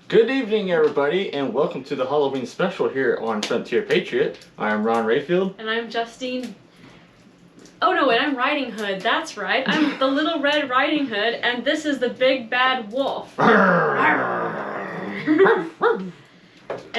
Good evening, everybody, and welcome to the Halloween special here on Frontier Patriot. I'm Ron Rayfield. And I'm Justine. Oh no, wait, I'm Riding Hood. That's right. I'm the Little Red Riding Hood, and this is the Big Bad Wolf. And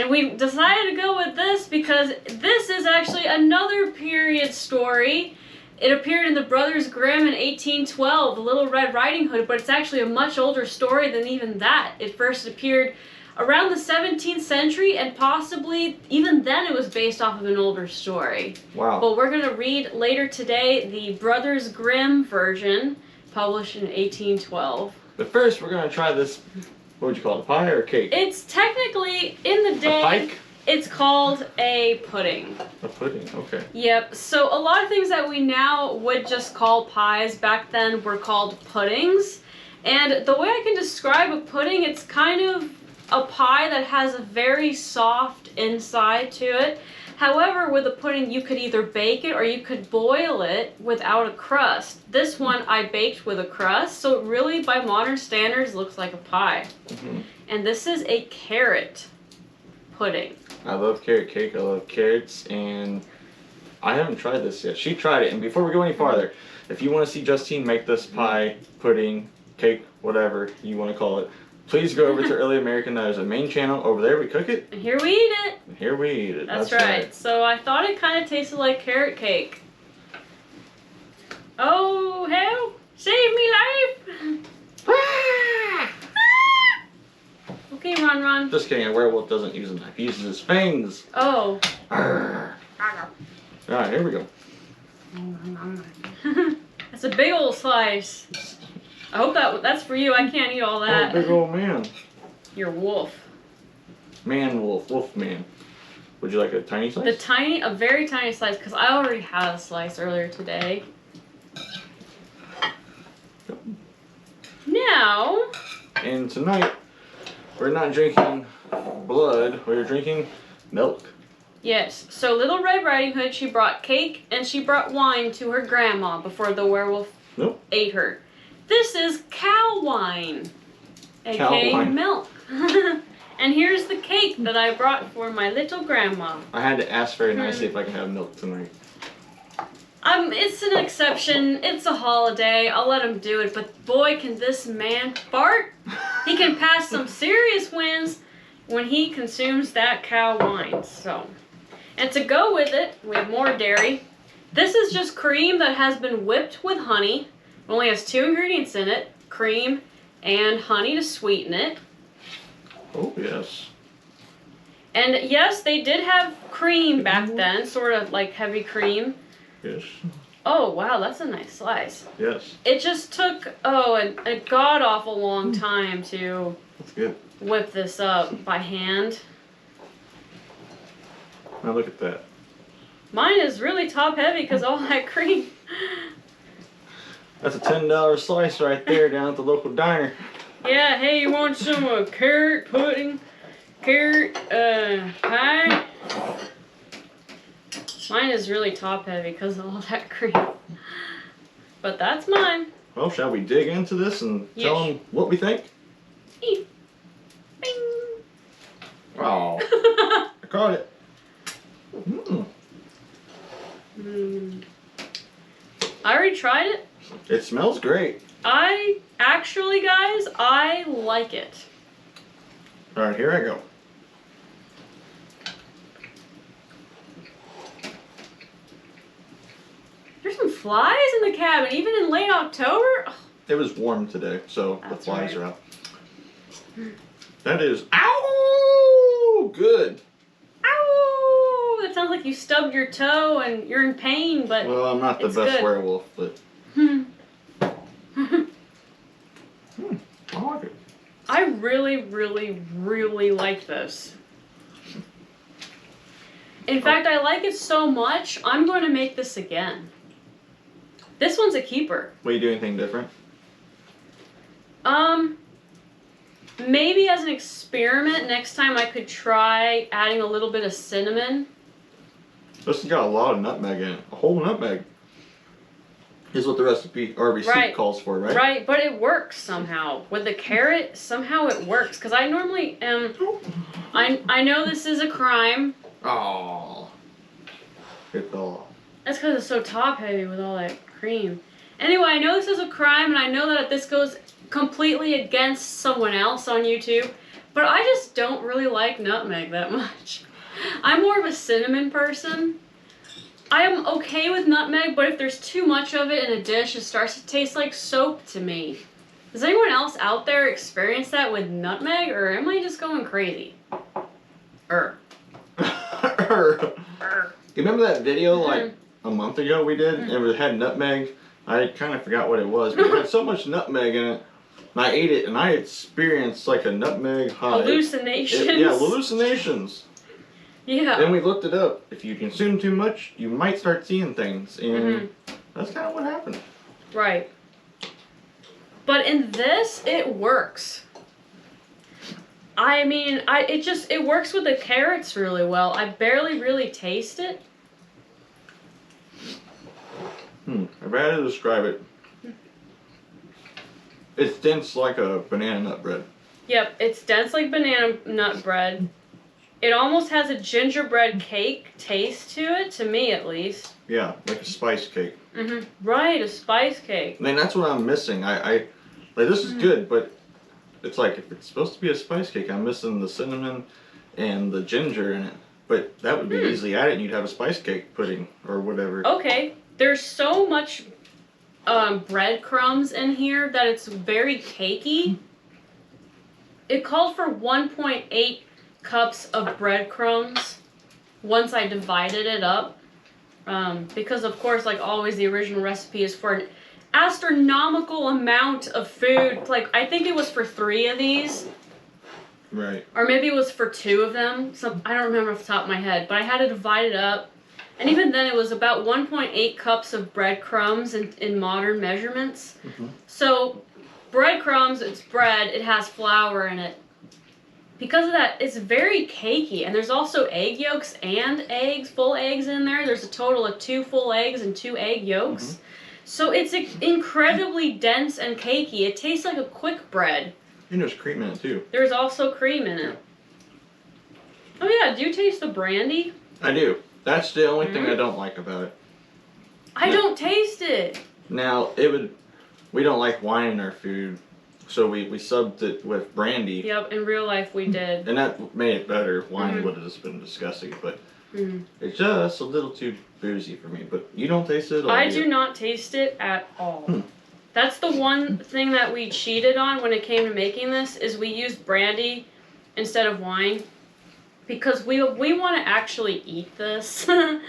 we decided to go with this because this is actually another period story. It appeared in the Brothers Grimm in 1812, The Little Red Riding Hood, but it's actually a much older story than even that. It first appeared around the 17th century, and possibly even then it was based off of an older story. Wow. But we're going to read later today the Brothers Grimm version, published in 1812. But first, we're going to try this, what would you call it, a pie or a cake? It's technically, in the day, a pike? It's called a pudding. A pudding, okay. Yep, so a lot of things that we now would just call pies, back then were called puddings. And the way I can describe a pudding, it's kind of a pie that has a very soft inside to it. However, with a pudding, you could either bake it or you could boil it without a crust. This one I baked with a crust, so it really, by modern standards, looks like a pie. Mm-hmm. And this is a carrot pudding. I love carrot cake, I love carrots, and I haven't tried this yet. She tried it, and before we go any farther, if you want to see Justine make this pie, pudding, cake, whatever you want to call it, please go over to Early American. There's a main channel over there. We cook it. And here we eat it. And here we eat it. That's right. So I thought it kind of tasted like carrot cake. Oh, hell. Save me life. Okay, Ron. Just kidding, a werewolf doesn't use a knife. He uses his fangs. Oh. Alright, here we go. That's a big old slice. I hope that's for you. I can't eat all that. Oh, big old man. You're wolf. Man wolf, wolf man. Would you like a tiny slice? A very tiny slice, because I already had a slice earlier today. Yep. Now. And tonight, we're not drinking blood, we're drinking milk. Yes, so Little Red Riding Hood, she brought cake and she brought wine to her grandma before the werewolf ate her. This is cow wine, aka milk. And here's the cake that I brought for my little grandma. I had to ask very nicely if I can have milk tonight. It's an exception. It's a holiday. I'll let him do it. But boy, can this man fart. He can pass some serious wins when he consumes that cow wine. So, and to go with it, we have more dairy. This is just cream that has been whipped with honey. It only has 2 ingredients in it, cream and honey to sweeten it. Oh, yes. And yes, they did have cream back then, sort of like heavy cream. Yes. Oh, wow, that's a nice slice. Yes. It just took, a god-awful long time to That's good. whip this up by hand. Now look at that. Mine is really top-heavy because all that cream. That's a $10 slice right there down at the local diner. Yeah, hey, you want some carrot pudding? Carrot pie? Mine is really top-heavy because of all that cream. But that's mine. Well, shall we dig into this and tell them what we think? Eat. Bing. Oh, I caught it. I already tried it. It smells great. Actually, guys, I like it. All right, here I go. There's some flies in the cabin, even in late October. Ugh. It was warm today, so the That's flies right. are out. That is, ow, good. Ow! That sounds like you stubbed your toe and you're in pain, but Well, I'm not the it's best good. werewolf, but I like it. I really, really, really like this. In fact, I like it so much, I'm going to make this again. This one's a keeper. Will you do anything different? Maybe as an experiment, next time I could try adding a little bit of cinnamon. This has got a lot of nutmeg in it. A whole nutmeg. is what the recipe or receipt calls for, right? Right, but it works somehow. With the carrot, somehow it works. Because I normally am... I know this is a crime. Oh. It fell off. That's because it's so top heavy with all that cream. Anyway, I know this is a crime, and I know that this goes completely against someone else on YouTube, but I just don't really like nutmeg that much. I'm more of a cinnamon person. I am okay with nutmeg, but if there's too much of it in a dish, it starts to taste like soap to me. Does anyone else out there experience that with nutmeg, or am I just going crazy? You remember that video like a month ago we did? And it had nutmeg. I kind of forgot what it was, but it had so much nutmeg in it. And I ate it, and I experienced like a nutmeg high. Hallucinations. Yeah, hallucinations. Yeah. Then we looked it up. If you consume too much, you might start seeing things, and that's kind of what happened. Right. But in this, it works. I mean, it works with the carrots really well. I barely really taste it. If I had to describe it, it's dense like a banana nut bread. Yep, it's dense like banana nut bread. It almost has a gingerbread cake taste to it, to me at least. Yeah, like a spice cake. Right, a spice cake. I mean, that's what I'm missing. Like, this is good, but it's like, if it's supposed to be a spice cake, I'm missing the cinnamon and the ginger in it. But that would be easily added, and you'd have a spice cake pudding or whatever. Okay, there's so much breadcrumbs in here that it's very cakey. It called for 1.8 cups of breadcrumbs once I divided it up. Because of course, like always, the original recipe is for an astronomical amount of food. Like, I think it was for 3 of these. Right. Or maybe it was for 2 of them. So I don't remember off the top of my head. But I had to divide it up. And even then, it was about 1.8 cups of breadcrumbs in modern measurements. So breadcrumbs, it's bread. It has flour in it. Because of that, it's very cakey. And there's also egg yolks and eggs, full eggs in there. There's a total of 2 full eggs and 2 egg yolks. So it's incredibly dense and cakey. It tastes like a quick bread. And there's cream in it too. There's also cream in it. Oh yeah, do you taste the brandy? I do. That's the only thing I don't like about it. I don't taste it. Now, we don't like wine in our food, so we subbed it with brandy. Yep, in real life we did. And that made it better. Wine would have just been disgusting, but it's just a little too boozy for me. But you don't taste it at all? I do not taste it at all. That's the one thing that we cheated on when it came to making this, is we used brandy instead of wine. Because we want to actually eat this. Fly,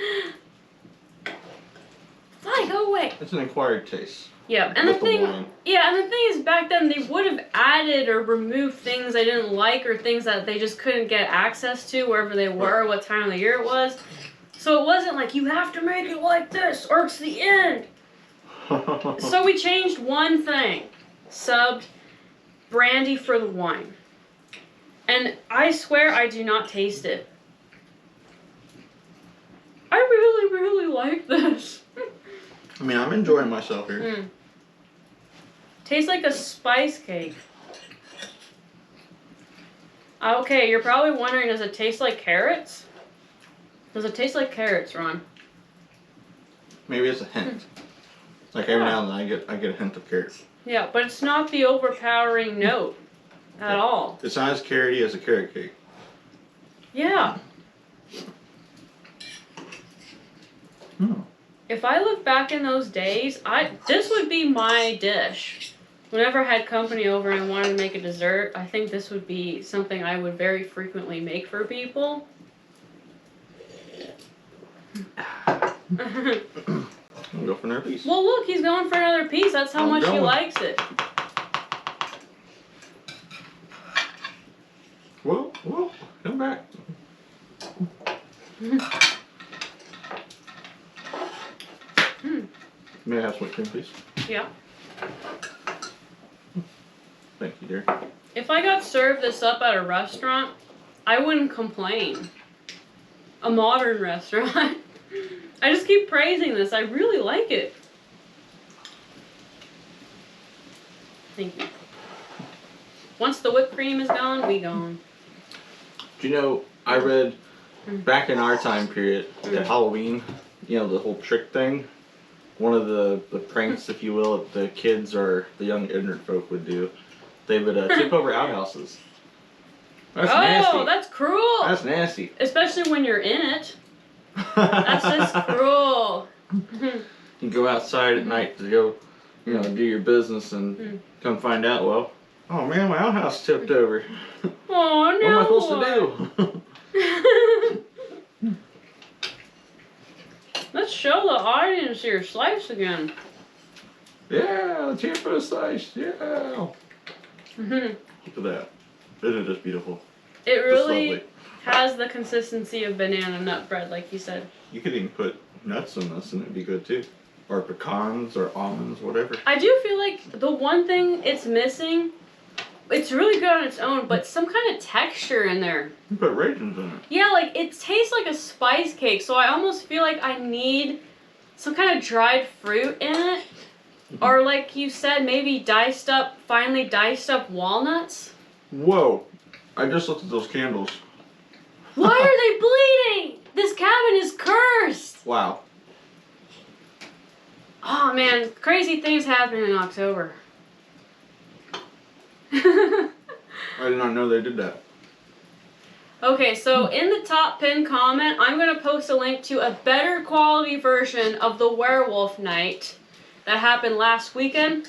go away. It's an acquired taste. Yeah, and the thing is, back then they would have added or removed things they didn't like, or things that they just couldn't get access to wherever they were, what time of the year it was. So it wasn't like, you have to make it like this or it's the end. So we changed one thing. Subbed brandy for the wine. And I swear I do not taste it. I really, really like this. I mean, I'm enjoying myself here. Tastes like a spice cake. Okay, you're probably wondering, does it taste like carrots? Does it taste like carrots, Ron? Maybe it's a hint. Like every now and then I get a hint of carrots. Yeah, but it's not the overpowering note at all. It's not as carroty as a carrot cake. Yeah. If I look back in those days, this would be my dish. Whenever I had company over and I wanted to make a dessert, I think this would be something I would very frequently make for people. I'll go for another piece. Well, look, he's going for another piece. That's how much he likes it. Whoa, come back. May I have some cream, please? Yeah. Thank you, dear. If I got served this up at a restaurant, I wouldn't complain. A modern restaurant. I just keep praising this. I really like it. Thank you. Once the whipped cream is gone, we gone. Do you know, I read back in our time period, at Halloween, you know, the whole trick thing, one of the pranks, if you will, that the kids or the young ignorant folk would do, they would tip over outhouses. That's nasty. Oh, that's cruel. That's nasty. Especially when you're in it. That's just cruel. You go outside at night to go, you know, do your business and come find out, well, oh man, my outhouse tipped over. Oh no. What am I supposed to do? Let's show the audience your slice again. Yeah, the champo slice, yeah. Mhm. Look at that. Isn't it just beautiful? It Just really lovely. has the consistency of banana nut bread, like you said. You could even put nuts in this and it'd be good too. Or pecans or almonds, whatever. I do feel like the one thing it's missing, it's really good on its own, but some kind of texture in there. You put raisins in it. Yeah, like it tastes like a spice cake, so I almost feel like I need some kind of dried fruit in it. Or like you said, maybe finely diced up walnuts. Whoa! I just looked at those candles. Why are they bleeding? This cabin is cursed! Wow. Oh man, crazy things happen in October. I did not know they did that. Okay, so in the top pinned comment, I'm going to post a link to a better quality version of the Werewolf Night that happened last weekend.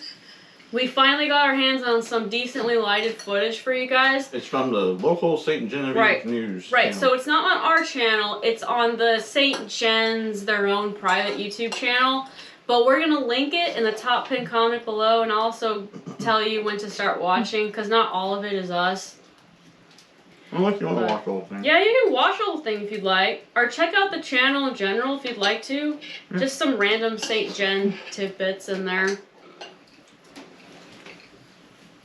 We finally got our hands on some decently lighted footage for you guys. It's from the local St. Genevieve News. Right, channel. so it's not on our channel, it's on the St. Jen's, their own private YouTube channel. But we're going to link it in the top pinned comment below, and I'll also tell you when to start watching, because not all of it is us. Unless you want to watch the whole thing. Yeah, you can watch the whole thing if you'd like. Or check out the channel in general if you'd like to. Just some random St. Jen tidbits in there.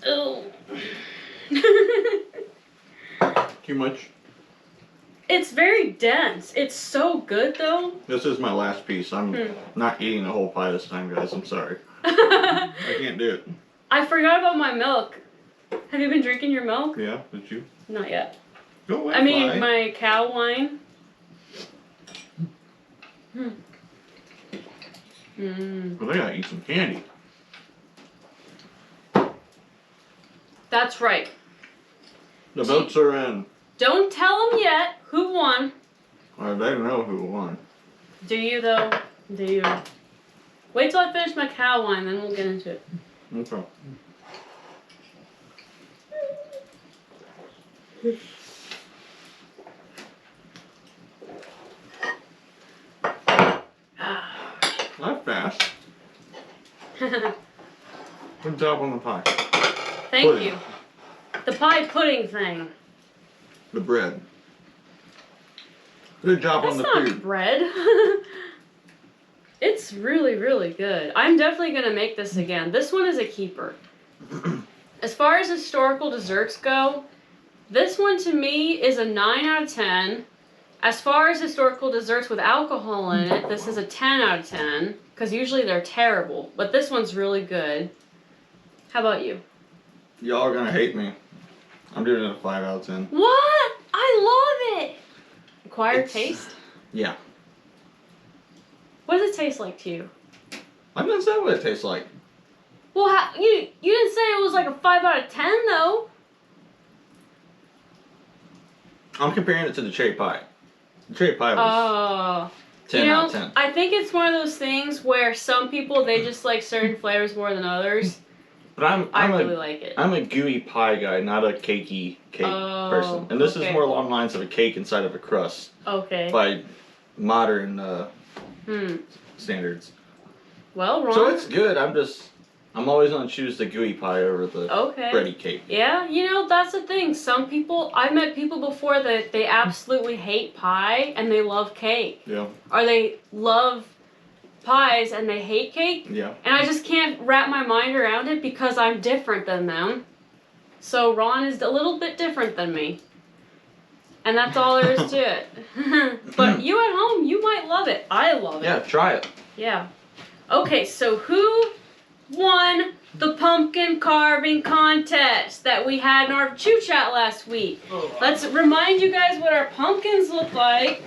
Oh. Too much? It's very dense. It's so good though. This is my last piece. I'm not eating the whole pie this time, guys. I'm sorry. I can't do it. I forgot about my milk. Have you been drinking your milk? Yeah, did you? Not yet. Go away, I mean, pie. my cow wine. Well, they gotta eat some candy. That's right. The votes are in. Don't tell them yet who won. Well, they know who won. Do you though? Do you? Wait till I finish my cow wine, then we'll get into it. Okay. Not fast. Good job on the pie. Thank Pudding. you. The pie pudding thing. The bread. Good job That's on the not food. bread. It's really, really good. I'm definitely going to make this again. This one is a keeper. As far as historical desserts go, this one to me is a 9 out of 10. As far as historical desserts with alcohol in it, this is a 10 out of 10. Because usually they're terrible. But this one's really good. How about you? Y'all are gonna hate me. I'm doing it a 5 out of 10. What? I love it! Acquired taste? Yeah. What does it taste like to you? I didn't say what it tastes like. Well, you didn't say it was like a 5 out of 10 though. I'm comparing it to the cherry pie. The cherry pie was 10 out of 10. I think it's one of those things where some people, they just like certain flavors more than others. But I really like it. I'm a gooey pie guy, not a cakey cake person. And this is more along the lines of a cake inside of a crust. Okay. By modern standards. Well, Ron. So it's good. I'm always gonna choose the gooey pie over the bready cake. Yeah, that's the thing. Some people, I've met people before that they absolutely hate pie and they love cake. Yeah. Or they love pies and they hate cake. Yeah. And I just can't wrap my mind around it because I'm different than them. So Ron is a little bit different than me. And that's all there is to it. But you at home, you might love it. I love it. Yeah, try it. Yeah. Okay, so who won the pumpkin carving contest that we had in our Chew Chat last week. Let's remind you guys what our pumpkins look like.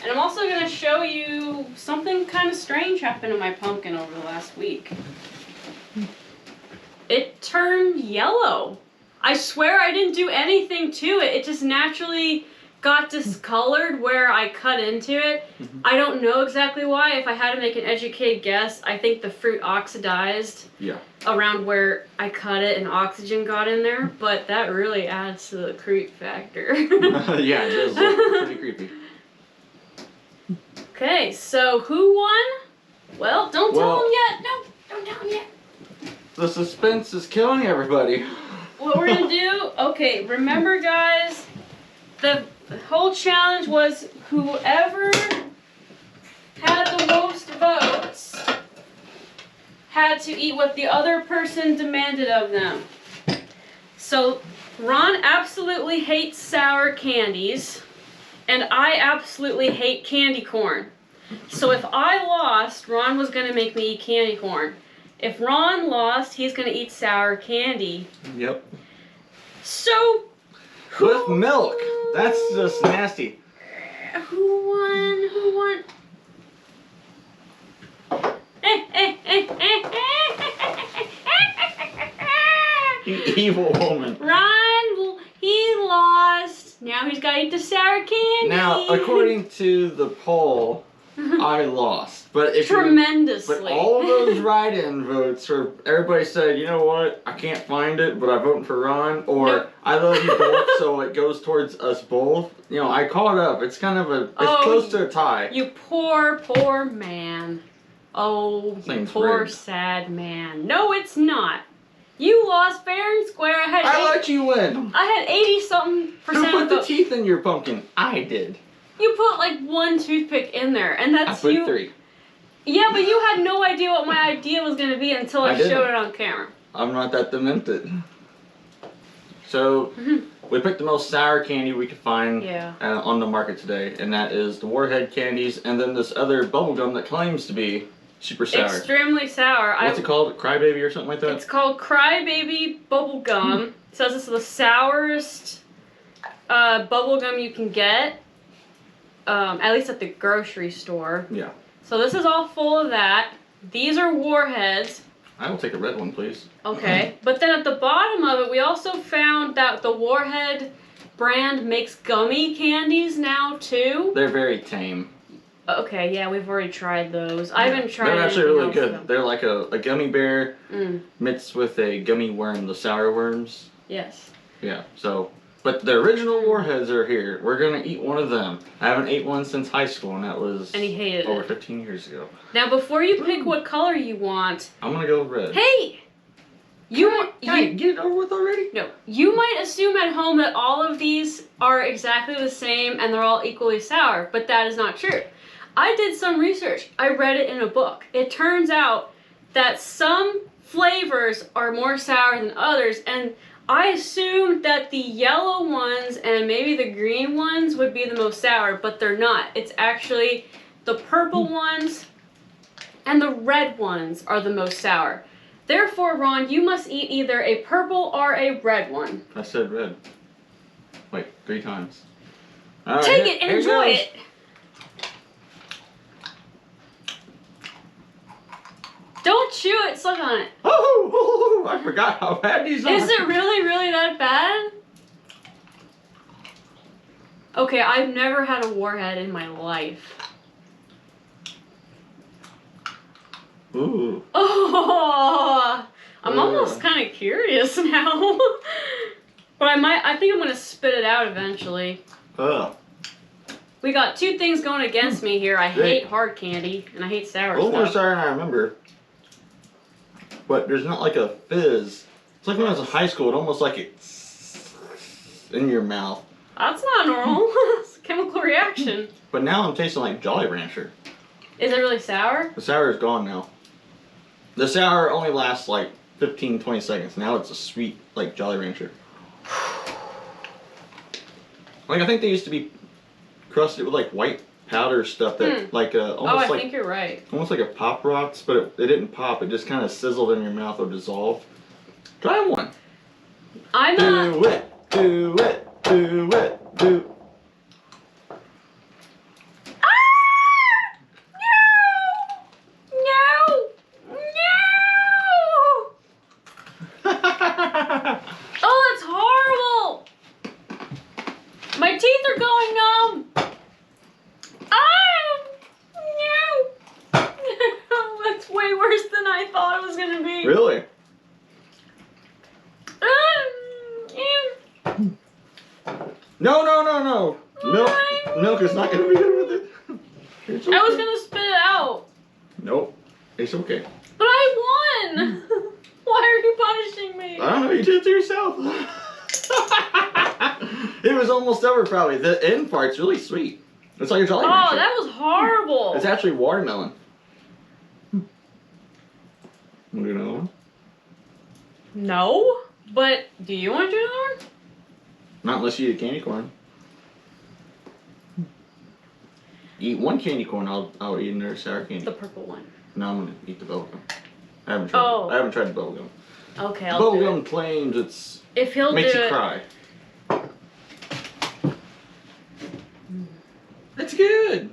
And I'm also going to show you something kind of strange happened to my pumpkin over the last week. It turned yellow. I swear I didn't do anything to it. It just naturally got discolored where I cut into it. I don't know exactly why. If I had to make an educated guess, I think the fruit oxidized around where I cut it and oxygen got in there. But that really adds to the creep factor. Yeah, it does look pretty creepy. Okay, so who won? Well, don't tell them yet. No, don't tell them yet. The suspense is killing everybody. What we're gonna do, okay, remember guys, the whole challenge was whoever had the most votes had to eat what the other person demanded of them. So Ron absolutely hates sour candies, and I absolutely hate candy corn. So if I lost, Ron was gonna make me eat candy corn. If Ron lost, he's gonna eat sour candy. Yep. So, with milk. That's just nasty. Who won? Who won? You evil woman. Ron, he lost. Now he's gotta eat the sour candy. Now, according to the poll, I lost, but if tremendously. But all of those write-in votes, or everybody said, you know what, I can't find it, but I vote for Ron, or nope. I love you both, so it goes towards us both. You know, I caught up. It's kind of it's close to a tie. You poor, poor man. Oh, you poor, rigged. sad man. No, it's not. You lost fair and square. I let you win. I had 80-something% Who put of the teeth in your pumpkin? I did. You put like one toothpick in there, and that's I put 3. Yeah, but you had no idea what my idea was going to be until I showed it on camera. I'm not that demented. So, we picked the most sour candy we could find on the market today, and that is the Warhead candies, and then this other bubblegum that claims to be super sour. Extremely sour. What's it called? Crybaby or something like that? It's called Crybaby Bubblegum. It says it's the sourest bubblegum you can get. At least at the grocery store. Yeah. So this is all full of that. These are Warheads. I will take a red one, please. Okay. But then at the bottom of it, we also found that the Warhead brand makes gummy candies now, too. They're very tame. Okay, yeah, we've already tried those. I haven't tried They're actually really good. Though. They're like a gummy bear mixed with a gummy worm, the sour worms. Yes. Yeah, so... But the original Warheads are here. We're gonna eat one of them. I haven't ate one since high school, and that was and he hated over it. 15 years ago. Now, before you pick what color you want, I'm gonna go red. Hey, Can I get it over with already? No, you might assume at home that all of these are exactly the same and they're all equally sour, but that is not true. I did some research. I read it in a book. It turns out that some flavors are more sour than others, and I assumed that the yellow ones and maybe the green ones would be the most sour, but they're not. It's actually the purple ones and the red ones are the most sour. Therefore, Ron, you must eat either a purple or a red one. I said red. Wait, 3 times. All right, Take it and enjoy it. Don't chew it, suck on it. Oh, I forgot how bad these are. Is it really, really that bad? Okay, I've never had a Warhead in my life. Ooh. Oh, I'm almost kind of curious now. But I think I'm gonna spit it out eventually. Ugh. We got 2 things going against me here. I hate hard candy and I hate sour A little more stuff. sour than I remember. But there's not like a fizz. It's like when I was in high school, it almost like it's in your mouth. That's not normal. It's a chemical reaction. But now I'm tasting like Jolly Rancher. Is it really sour? The sour is gone now. The sour only lasts like 15-20 seconds. Now it's a sweet, like Jolly Rancher. Like I think they used to be crusted with like white powder stuff that like Oh, almost I like think you're right. almost like a Pop Rocks, but it didn't pop. It just kind of sizzled in your mouth or dissolved. Try one. I'm Do it. Do it. Do it. Do. No! Oh, that's horrible! My teeth are going numb! Oh! No! That's way worse than I thought it was gonna be. Really? No, no, no, no. Milk is not gonna be good with it. It's okay. I was gonna spit it out. Nope. It's okay. But I won! Why are you punishing me? I don't know, you did it to yourself. It was almost over probably. The end part's really sweet. It's like a Jolly Rancher. Oh, that was horrible. It's actually watermelon. Want to do another one? No, but do you want to do another one? Not unless you eat a candy corn. Eat one candy corn, I'll eat another sour candy. The purple one. No, I'm gonna eat the bubblegum. I haven't tried. Oh. I haven't tried the bubblegum. Okay, I'll do it. Bubblegum claims it's If he'll makes do you it. cry. That's good.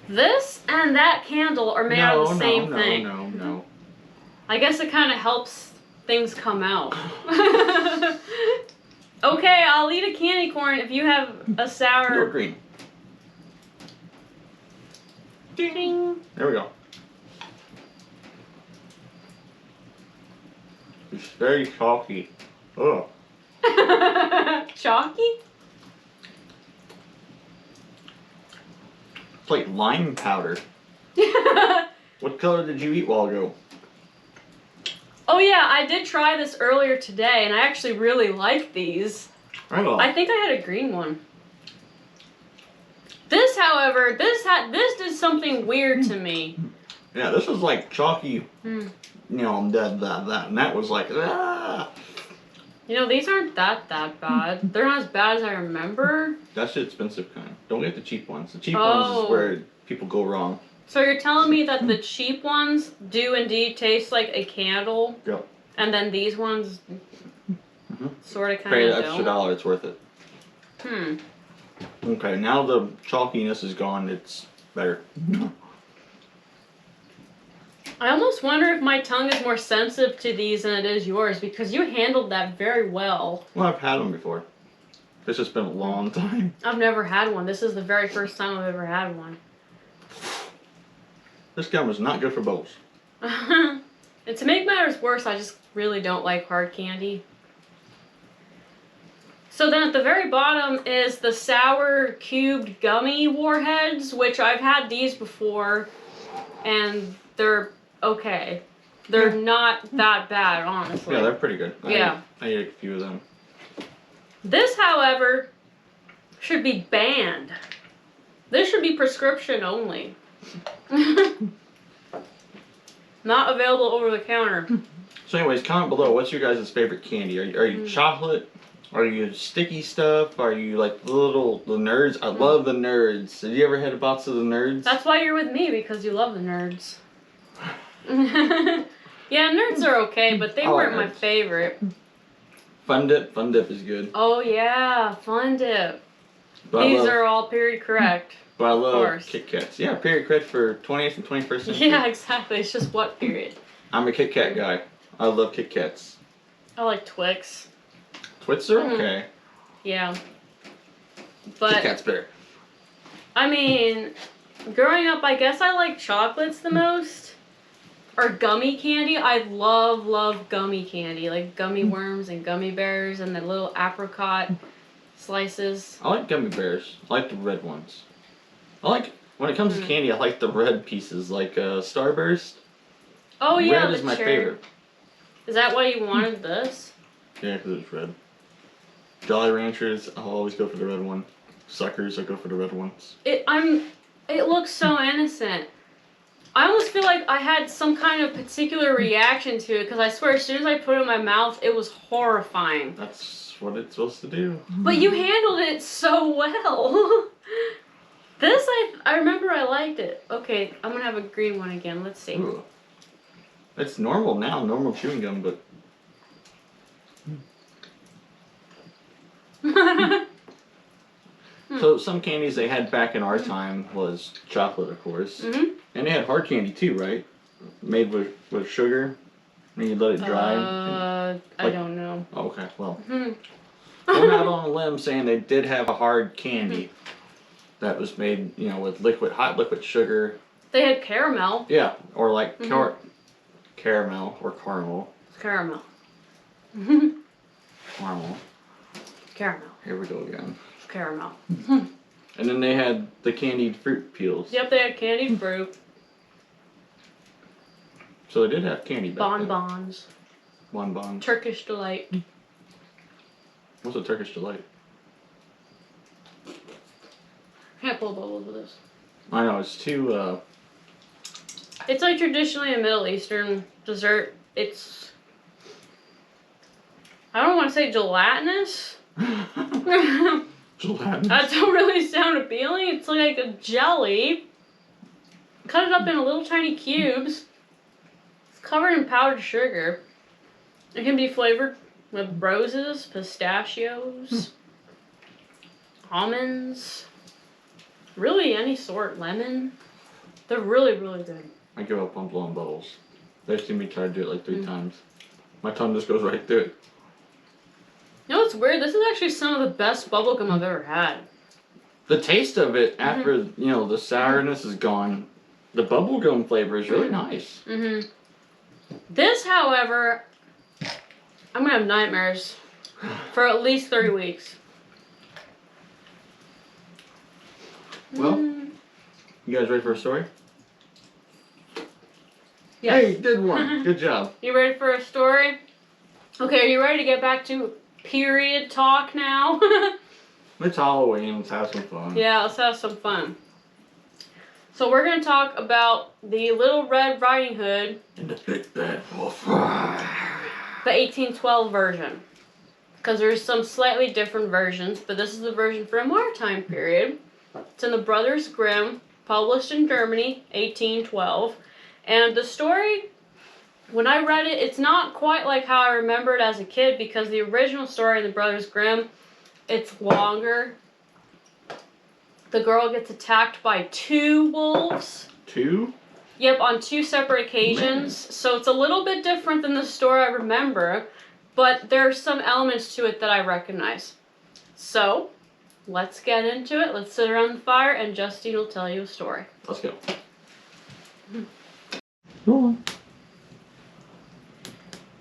This and that candle are made out of the same thing. No. I guess it kind of helps things come out. Okay, I'll eat a candy corn if you have a sour. You're green. Ding. There we go. It's very chalky. Ugh. Chalky? It's like lime powder. What color did you eat while ago? Oh yeah, I did try this earlier today, and I actually really like these. Right on. I think I had a green one. This, however, this did something weird to me. Yeah, this was like chalky. Hmm. You know, that, and that was like, ah. You know, these aren't that bad. They're not as bad as I remember. That's the expensive kind. Don't get the cheap ones. The cheap ones Oh. is where people go wrong. So you're telling me that the cheap ones do indeed taste like a candle? Yep. And then these ones sort of kind Pay of the extra don't? $1, it's worth it. Hmm. Okay, now the chalkiness is gone, it's better. I almost wonder if my tongue is more sensitive to these than it is yours, because you handled that very well. Well, I've had them before. It's just been a long time. I've never had one. This is the very first time I've ever had one. This gum is not good for bowls. And to make matters worse, I just really don't like hard candy. So then at the very bottom is the sour cubed gummy warheads, which I've had these before, and they're okay. They're not that bad, honestly. Yeah, they're pretty good. Yeah. I ate a few of them. This, however, should be banned. This should be prescription only. Not available over the counter. So anyways, comment below, what's your guys' favorite candy? Are you chocolate? Are you sticky stuff? Are you like the nerds? I love the nerds. Have you ever had a box of the nerds? That's why you're with me, because you love the nerds. Yeah, nerds are okay, but they I like weren't my nerds. favorite. Fun Dip is good. Oh yeah, Fun Dip. But These I love, are all period correct. but I love course. Kit Kats. Yeah, period credit for 20th and 21st century. Yeah, exactly. It's just what period? I'm a Kit Kat guy. I love Kit Kats. I like Twix. Twits are okay. Yeah. Kit But Kat's better. I mean, growing up, I guess I like chocolates the most. Or gummy candy. I love gummy candy. Like gummy worms and gummy bears and the little apricot slices. I like gummy bears. I like the red ones. When it comes to candy, I like the red pieces, like Starburst. Oh yeah, Red the is my cherry. favorite. Is that why you wanted this? Yeah, because it's red. Jolly Ranchers, I'll always go for the red one. Suckers, I go for the red ones. It looks so innocent. I almost feel like I had some kind of particular reaction to it, because I swear as soon as I put it in my mouth, it was horrifying. That's what it's supposed to do. But you handled it so well. This, I remember I liked it. Okay, I'm gonna have a green one again. Let's see. Ooh. It's normal now, normal chewing gum, but so some candies they had back in our time was chocolate, of course, Mhm. and they had hard candy too, right? Made with sugar, and you let it dry. I don't know. Oh, okay, well, Mhm. going out on a limb saying they did have a hard candy that was made, you know, with hot liquid sugar. They had caramel. Yeah, or like caramel or caramel. Caramel. Caramel. Caramel. Here we go again. Caramel. And then they had the candied fruit peels. Yep, they had candied fruit. So they did have candy back then. Bonbons. Bonbons. Turkish delight. What's a Turkish delight? Can't pull bubbles with this. I know, it's too, It's like traditionally a Middle Eastern dessert. It's, I don't want to say gelatinous. gelatinous. That don't really sound appealing. It's like a jelly. Cut it up into little tiny cubes. It's covered in powdered sugar. It can be flavored with roses, pistachios, almonds, really any sort, lemon. They're really, really good. I give up on blowing bubbles. They've seen me try to do it like 3 times. My tongue just goes right through it. You know what's weird? This is actually some of the best bubblegum I've ever had. The taste of it after, you know, the sourness is gone, the bubblegum flavor is really nice. This, however, I'm gonna have nightmares for at least 3 weeks. Well, you guys ready for a story? Yes. Hey, did one. Good job. You ready for a story? Okay, are you ready to get back to period talk now? It's Halloween. Let's have some fun. Yeah, let's have some fun. So we're going to talk about the Little Red Riding Hood. And the big bad wolf. The 1812 version. Because there's some slightly different versions, but this is the version from our time period. It's in the Brothers Grimm, published in Germany, 1812. And the story, when I read it, it's not quite like how I remembered as a kid, because the original story in the Brothers Grimm, it's longer. The girl gets attacked by 2 wolves. 2? Yep, on 2 separate occasions. Man. So it's a little bit different than the story I remember, but there are some elements to it that I recognize. So, let's get into it. Let's sit around the fire and Justine will tell you a story. Let's go. Go on.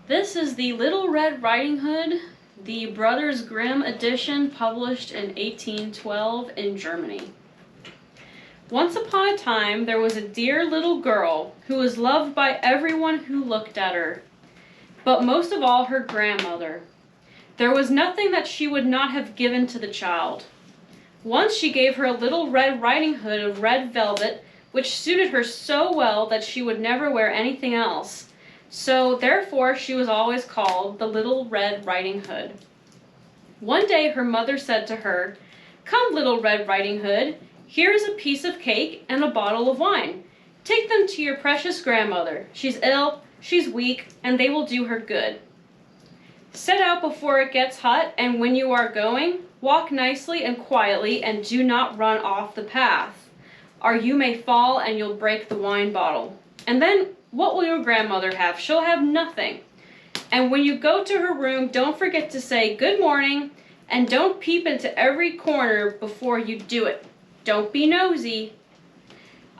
This is the Little Red Riding Hood, the Brothers Grimm edition, published in 1812 in Germany. Once upon a time, there was a dear little girl who was loved by everyone who looked at her, but most of all her grandmother. There was nothing that she would not have given to the child. Once she gave her a little red riding hood of red velvet, which suited her so well that she would never wear anything else. So, therefore, she was always called the Little Red Riding Hood. One day her mother said to her, "Come, Little Red Riding Hood, here is a piece of cake and a bottle of wine. Take them to your precious grandmother. She's ill, she's weak, and they will do her good. Set out before it gets hot, and when you are going, walk nicely and quietly and do not run off the path, or you may fall and you'll break the wine bottle. And then what will your grandmother have? She'll have nothing. And when you go to her room, don't forget to say good morning, and don't peep into every corner before you do it. Don't be nosy."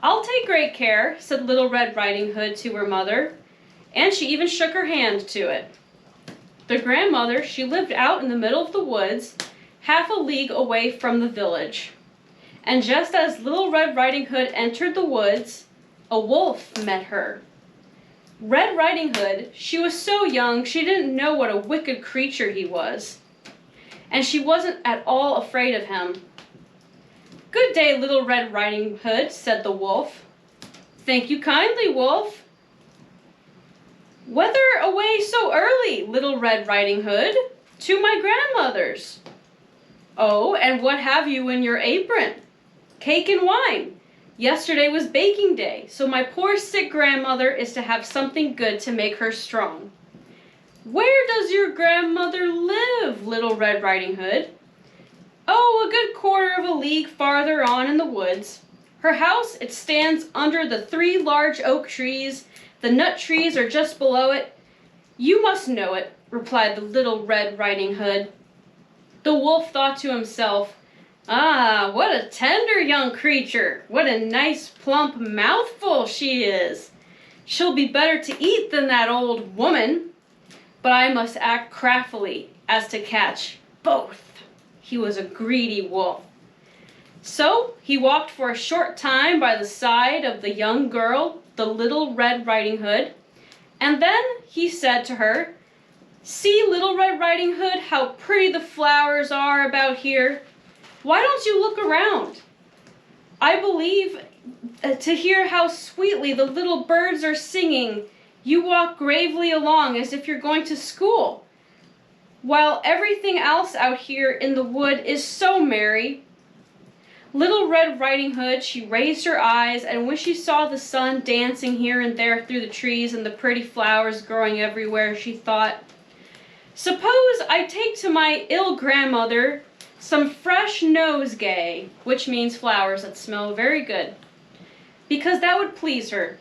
"I'll take great care," said Little Red Riding Hood to her mother, and she even shook her hand to it. The grandmother, she lived out in the middle of the woods, half a league away from the village. And just as Little Red Riding Hood entered the woods, a wolf met her. Red Riding Hood, she was so young she didn't know what a wicked creature he was. And she wasn't at all afraid of him. "Good day, Little Red Riding Hood," said the wolf. "Thank you kindly, wolf." "Whither away so early, Little Red Riding Hood?" "To my grandmother's." "Oh, and what have you in your apron?" cake and wine. Yesterday was baking day, so my poor sick grandmother is to have something good to make her strong." "Where does your grandmother live, Little Red Riding Hood?" "Oh, a good quarter of a league farther on in the woods. Her house, it stands under the 3 large oak trees. The nut trees are just below it." "You must know it," replied the Little Red Riding Hood. The wolf thought to himself, "Ah, what a tender young creature! What a nice plump mouthful she is! She'll be better to eat than that old woman. But I must act craftily as to catch both." He was a greedy wolf. So he walked for a short time by the side of the young girl, the Little Red Riding Hood, and then he said to her, "See, Little Red Riding Hood, how pretty the flowers are about here. Why don't you look around? I believe to hear how sweetly the little birds are singing. You walk gravely along as if you're going to school, while everything else out here in the wood is so merry." Little Red Riding Hood, she raised her eyes, and when she saw the sun dancing here and there through the trees and the pretty flowers growing everywhere, she thought, "Suppose I take to my ill grandmother some fresh nosegay," which means flowers that smell very good, "because that would please her.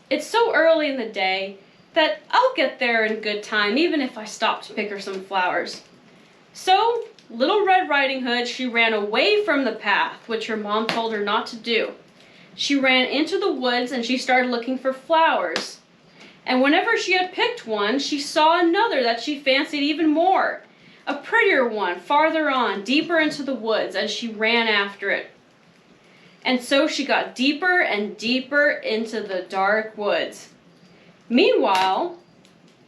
It's so early in the day that I'll get there in good time, even if I stop to pick her some flowers." So Little Red Riding Hood, she ran away from the path, which her mom told her not to do. She ran into the woods and she started looking for flowers. And whenever she had picked one, she saw another that she fancied even more, a prettier one farther on, deeper into the woods, and she ran after it. And so she got deeper and deeper into the dark woods. Meanwhile,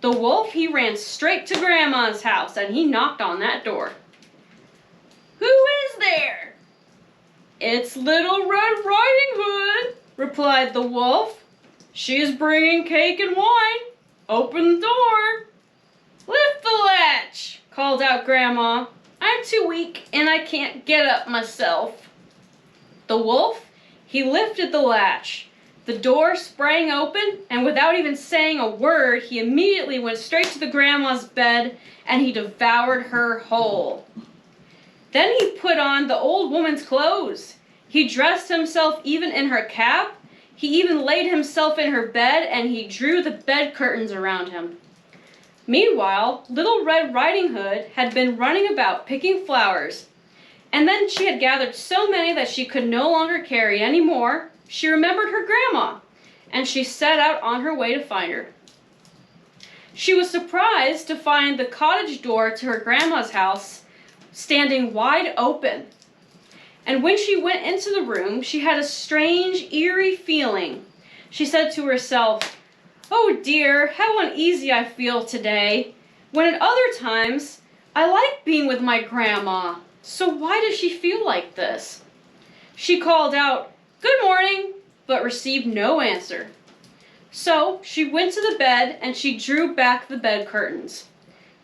the wolf, he ran straight to Grandma's house and he knocked on that door. "Who is there?" "It's Little Red Riding Hood," replied the wolf. "She's bringing cake and wine. Open the door." "Lift the latch," called out Grandma. "I'm too weak and I can't get up myself." The wolf, he lifted the latch. The door sprang open, and without even saying a word, he immediately went straight to the grandma's bed and he devoured her whole. Then he put on the old woman's clothes. He dressed himself even in her cap. He even laid himself in her bed and he drew the bed curtains around him. Meanwhile, Little Red Riding Hood had been running about picking flowers, and then she had gathered so many that she could no longer carry any more. She remembered her grandma, and she set out on her way to find her. She was surprised to find the cottage door to her grandma's house standing wide open. And when she went into the room, she had a strange, eerie feeling. She said to herself, "Oh dear, how uneasy I feel today, when at other times I like being with my grandma. So why does she feel like this?" She called out, "Good morning," but received no answer. So she went to the bed and she drew back the bed curtains.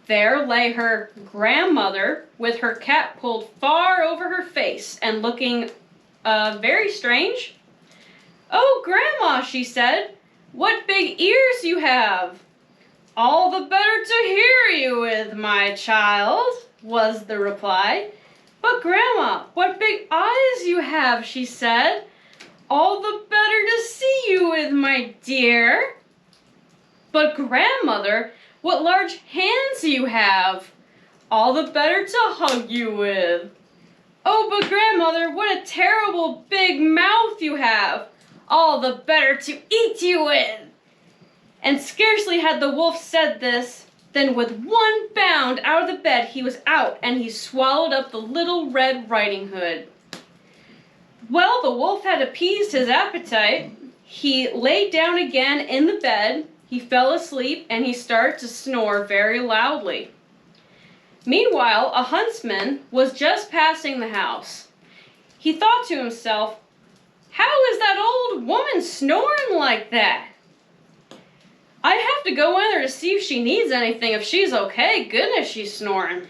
There lay her grandmother with her cap pulled far over her face and looking very strange. "Oh, Grandma," she said, "what big ears you have." "All the better to hear you with, my child," was the reply. "But Grandma, what big eyes you have," she said. "All the better to see you with, my dear." "But Grandmother, what large hands you have." "All the better to hug you with." "Oh, but Grandmother, what a terrible big mouth you have." "All the better to eat you with." And scarcely had the wolf said this, then with one bound out of the bed he was out and he swallowed up the Little Red Riding Hood. Well, the wolf had appeased his appetite. He lay down again in the bed, he fell asleep, and he started to snore very loudly. Meanwhile, a huntsman was just passing the house. He thought to himself, "How is that old woman snoring like that? I have to go in there to see if she needs anything, if she's okay. Goodness, she's snoring."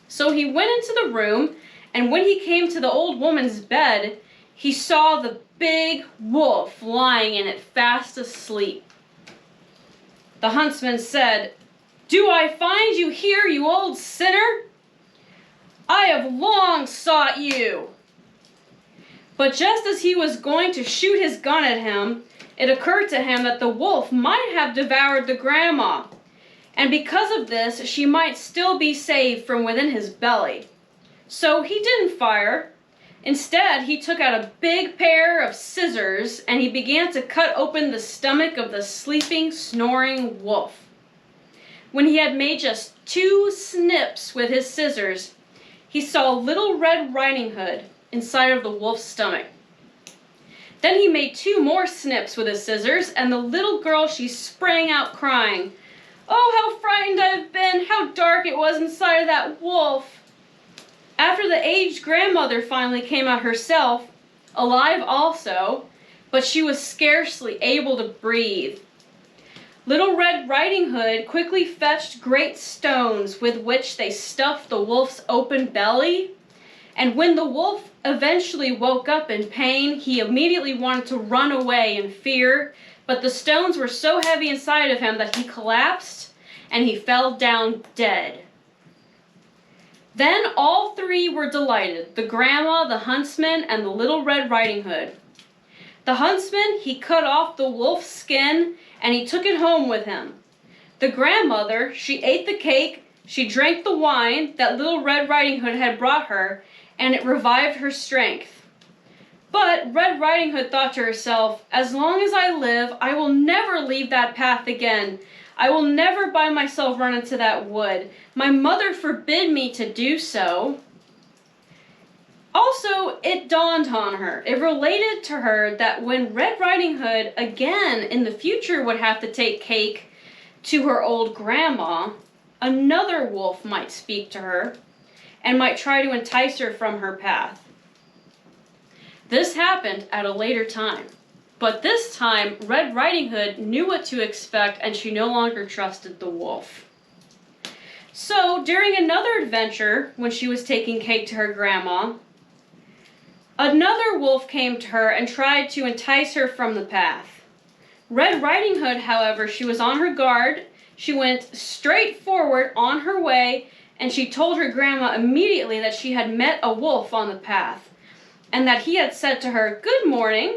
So he went into the room And when he came to the old woman's bed, he saw the big wolf lying in it fast asleep. The huntsman said, "Do I find you here, you old sinner? I have long sought you." But just as he was going to shoot his gun at him, it occurred to him that the wolf might have devoured the grandma, and because of this, she might still be saved from within his belly. So he didn't fire. Instead, he took out a big pair of scissors and he began to cut open the stomach of the sleeping, snoring wolf. When he had made just 2 snips with his scissors, he saw Little Red Riding Hood inside of the wolf's stomach. Then he made 2 more snips with his scissors, and the little girl, she sprang out crying, "Oh, how frightened I've been! How dark it was inside of that wolf!" After the aged grandmother finally came out herself, alive also, but she was scarcely able to breathe. Little Red Riding Hood quickly fetched great stones with which they stuffed the wolf's open belly, and when the wolf eventually woke up in pain, he immediately wanted to run away in fear, but the stones were so heavy inside of him that he collapsed and he fell down dead. Then all 3 were delighted, the grandma, the huntsman, and the Little Red Riding Hood. The huntsman, he cut off the wolf's skin and he took it home with him. The grandmother, she ate the cake, she drank the wine that Little Red Riding Hood had brought her, and it revived her strength. But Red Riding Hood thought to herself, "As long as I live, I will never leave that path again. I will never by myself run into that wood. My mother forbid me to do so." Also, it dawned on her, it related to her that when Red Riding Hood again in the future would have to take cake to her old grandma, another wolf might speak to her and might try to entice her from her path. This happened at a later time, but this time Red Riding Hood knew what to expect and she no longer trusted the wolf. So during another adventure, when she was taking cake to her grandma, another wolf came to her and tried to entice her from the path. Red Riding Hood, however, she was on her guard. She went straight forward on her way, and she told her grandma immediately that she had met a wolf on the path, and that he had said to her, "Good morning,"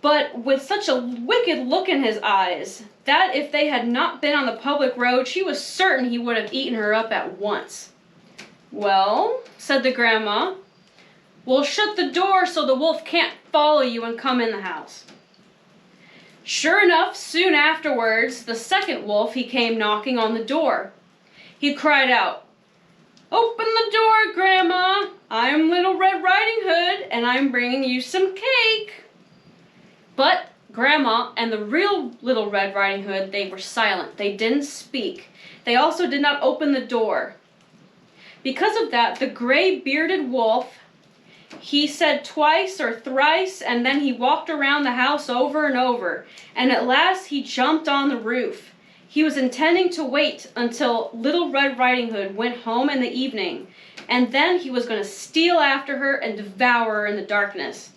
but with such a wicked look in his eyes, that if they had not been on the public road, she was certain he would have eaten her up at once. "Well," said the grandma, "we'll shut the door so the wolf can't follow you and come in the house." Sure enough, soon afterwards, the second wolf, he came knocking on the door. He cried out, "Open the door, Grandma! I'm Little Red Riding Hood, and I'm bringing you some cake." But Grandma and the real Little Red Riding Hood, they were silent. They didn't speak. They also did not open the door. Because of that, the gray-bearded wolf, he said twice or thrice, and then he walked around the house over and over, and at last he jumped on the roof. He was intending to wait until Little Red Riding Hood went home in the evening, and then he was going to steal after her and devour her in the darkness.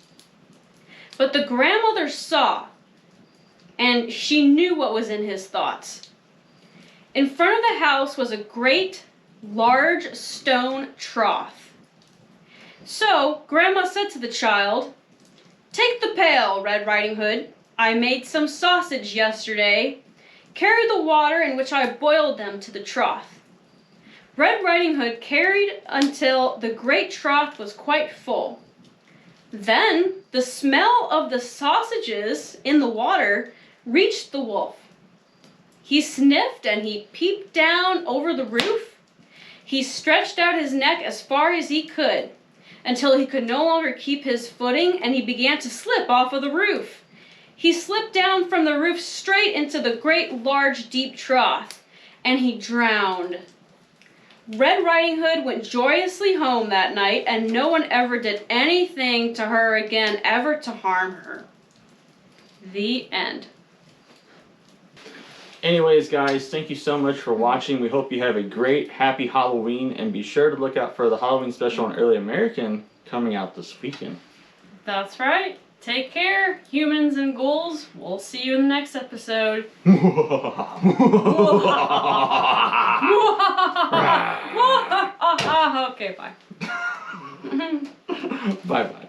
But the grandmother saw, and she knew what was in his thoughts. In front of the house was a great, large stone trough. So Grandma said to the child, "Take the pail, Red Riding Hood. I made some sausage yesterday. Carry the water in which I boiled them to the trough." Red Riding Hood carried until the great trough was quite full. Then the smell of the sausages in the water reached the wolf. He sniffed and he peeped down over the roof. He stretched out his neck as far as he could until he could no longer keep his footing, and he began to slip off of the roof. He slipped down from the roof straight into the great, large, deep trough, and he drowned. Red Riding Hood went joyously home that night, and no one ever did anything to her again, ever to harm her. The end. Anyways, guys, thank you so much for watching. We hope you have a great, happy Halloween, and be sure to look out for the Halloween special on Early American coming out this weekend. That's right. Take care, humans and ghouls. We'll see you in the next episode. Okay, bye. Bye-bye.